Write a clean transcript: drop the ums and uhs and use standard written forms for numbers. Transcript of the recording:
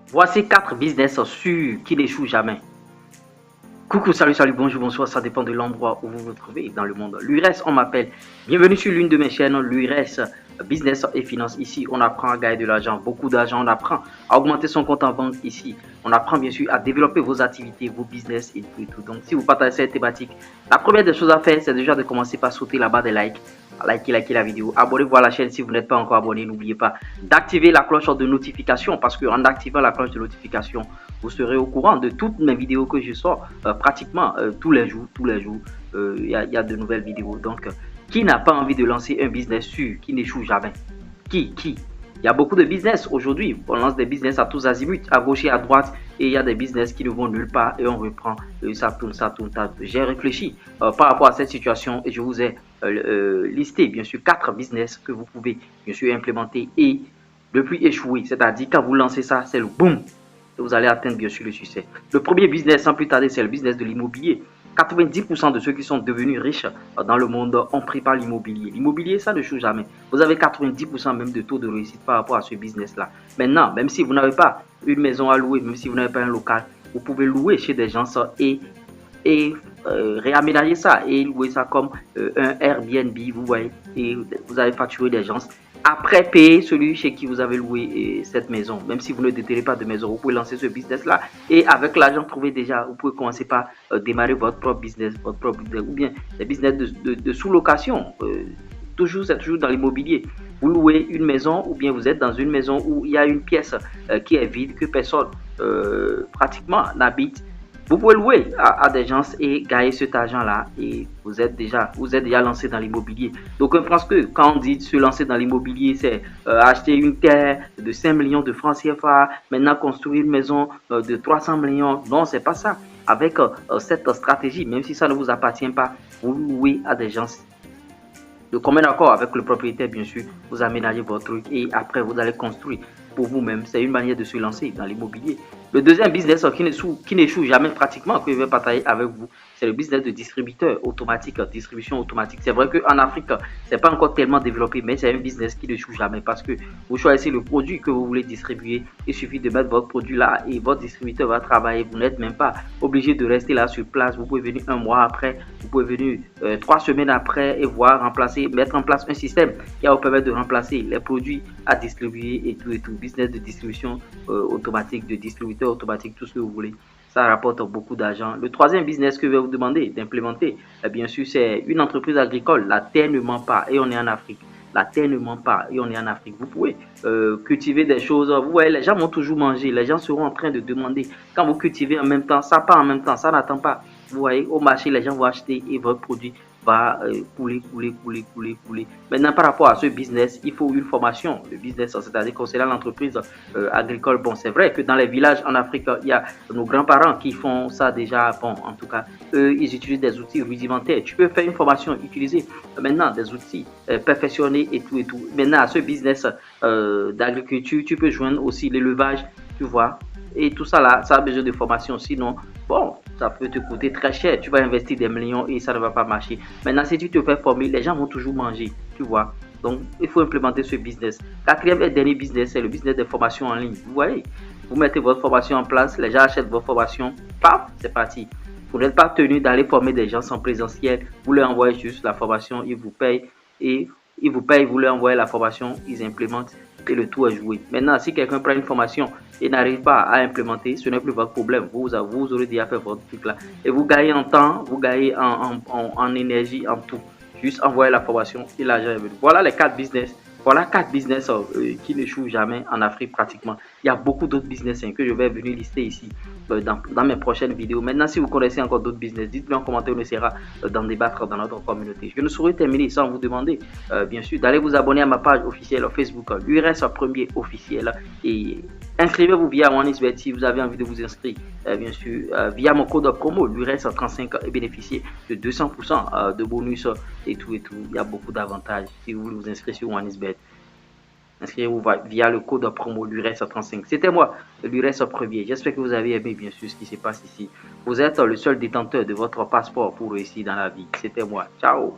Voici 4 business sûrs qui n'échouent jamais. Coucou, salut, bonjour, bonsoir, ça dépend de l'endroit où vous vous trouvez dans le monde. L'URES, on m'appelle. Bienvenue sur l'une de mes chaînes, l'URES Business et Finance. Ici, on apprend à gagner de l'argent, beaucoup d'argent, on apprend à augmenter son compte en banque ici. On apprend bien sûr à développer vos activités, vos business et tout. Donc, si vous partagez cette thématique, la première des choses à faire, c'est déjà de commencer par sauter la barre des likes. Likez la vidéo, abonnez-vous à la chaîne si vous n'êtes pas encore abonné. N'oubliez pas d'activer la cloche de notification parce qu'en activant la cloche de notification, vous serez au courant de toutes mes vidéos que je sors pratiquement tous les jours. Il y a de nouvelles vidéos. Donc, qui n'a pas envie de lancer un business sûr qui n'échoue jamais? Qui? Il y a beaucoup de business aujourd'hui. On lance des business à tous azimuts, à gauche et à droite. Et il y a des business qui ne vont nulle part et on reprend. Ça tourne. J'ai réfléchi par rapport à cette situation et je vous ai listé bien sûr 4 business que vous pouvez bien sûr implémenter et ne plus échouer. C'est-à-dire quand vous lancez ça, c'est le boom. Et vous allez atteindre bien sûr le succès. Le premier business sans plus tarder, c'est le business de l'immobilier. 90% de ceux qui sont devenus riches dans le monde ont pris par l'immobilier. L'immobilier, ça ne échoue jamais. Vous avez 90% même de taux de réussite par rapport à ce business-là. Maintenant, même si vous n'avez pas une maison à louer, même si vous n'avez pas un local, vous pouvez louer chez des gens et réaménager ça et louer ça comme un Airbnb, vous voyez. Et vous allez facturer des gens. Après payer celui chez qui vous avez loué cette maison, même si vous ne détenez pas de maison, vous pouvez lancer ce business-là. Et avec l'argent trouvé déjà, vous pouvez commencer par démarrer votre propre business, ou bien des business de sous-location. C'est toujours dans l'immobilier. Vous louez une maison ou bien vous êtes dans une maison où il y a une pièce qui est vide, que personne pratiquement n'habite. Vous pouvez louer à des gens et gagner cet argent-là et vous êtes déjà lancé dans l'immobilier. Donc, je pense que quand on dit se lancer dans l'immobilier, c'est acheter une terre de 5 millions de francs CFA, maintenant construire une maison de 300 millions. Non, c'est pas ça. Avec cette stratégie, même si ça ne vous appartient pas, vous louez à des gens. De commun accord avec le propriétaire, bien sûr, vous aménagez votre truc et après vous allez construire pour vous-même. C'est une manière de se lancer dans l'immobilier. Le deuxième business qui n'échoue jamais pratiquement, que je vais partager avec vous, c'est le business de distributeur automatique, distribution automatique. C'est vrai qu'en Afrique, c'est pas encore tellement développé, mais c'est un business qui n'échoue jamais parce que vous choisissez le produit que vous voulez distribuer. Il suffit de mettre votre produit là et votre distributeur va travailler. Vous n'êtes même pas obligé de rester là sur place. Vous pouvez venir un mois après, vous pouvez venir 3 semaines après et mettre en place un système qui va vous permettre de remplacer les produits à distribuer et tout. Business de distribution automatique, de distributeur automatique, tout ce que vous voulez. Ça rapporte beaucoup d'argent. Le troisième business que je vais vous demander d'implémenter, bien sûr, c'est une entreprise agricole. La terre ne ment pas et on est en Afrique. La terre ne ment pas et on est en Afrique. Vous pouvez cultiver des choses. Vous voyez, les gens vont toujours manger. Les gens seront en train de demander. Quand vous cultivez en même temps, ça part en même temps. Ça n'attend pas. Vous voyez, au marché, les gens vont acheter et votre produit va couler. Maintenant, par rapport à ce business, il faut une formation. Le business, c'est-à-dire concernant l'entreprise agricole. Bon, c'est vrai que dans les villages en Afrique, il y a nos grands-parents qui font ça déjà. Bon, en tout cas, eux, ils utilisent des outils rudimentaires. Tu peux faire une formation, utiliser maintenant des outils perfectionnés et tout. Maintenant, à ce business d'agriculture, tu peux joindre aussi l'élevage, tu vois. Et tout ça là, ça a besoin de formation. Sinon, bon, ça peut te coûter très cher. Tu vas investir des millions et ça ne va pas marcher. Maintenant, si tu te fais former, les gens vont toujours manger, tu vois. Donc, il faut implémenter ce business. Quatrième et dernier business, c'est le business des formations en ligne. Vous voyez, vous mettez votre formation en place, les gens achètent votre formation, paf, c'est parti. Vous n'êtes pas tenu d'aller former des gens en présentiel. Vous leur envoyez juste la formation, ils vous payent et vous leur envoyez la formation, ils implémentent et le tout est joué. Maintenant, si quelqu'un prend une formation et n'arrive pas à implémenter, ce n'est plus votre problème. Vous aurez déjà fait votre truc là. Et vous gagnez en temps, vous gagnez en énergie, en tout. Juste envoyer la formation et l'argent est venu. Voilà les 4 business. Voilà 4 business qui n'échouent jamais en Afrique pratiquement. Il y a beaucoup d'autres business que je vais venir lister ici dans mes prochaines vidéos. Maintenant, si vous connaissez encore d'autres business, dites-le en commentaire, on essaiera d'en débattre dans notre communauté. Je ne saurais terminer sans vous demander, bien sûr, d'aller vous abonner à ma page officielle Facebook, l'URES Premier officiel. Et inscrivez-vous via OneXBet si vous avez envie de vous inscrire, bien sûr, via mon code promo, l'URES35 et bénéficier de 200% de bonus et tout. Il y a beaucoup d'avantages si vous voulez vous inscrire sur OneXBet. Inscrivez-vous via le code promo l'URES35. C'était moi, l'URES Premier. J'espère que vous avez aimé bien sûr ce qui se passe ici. Vous êtes le seul détenteur de votre passeport pour réussir dans la vie. C'était moi. Ciao.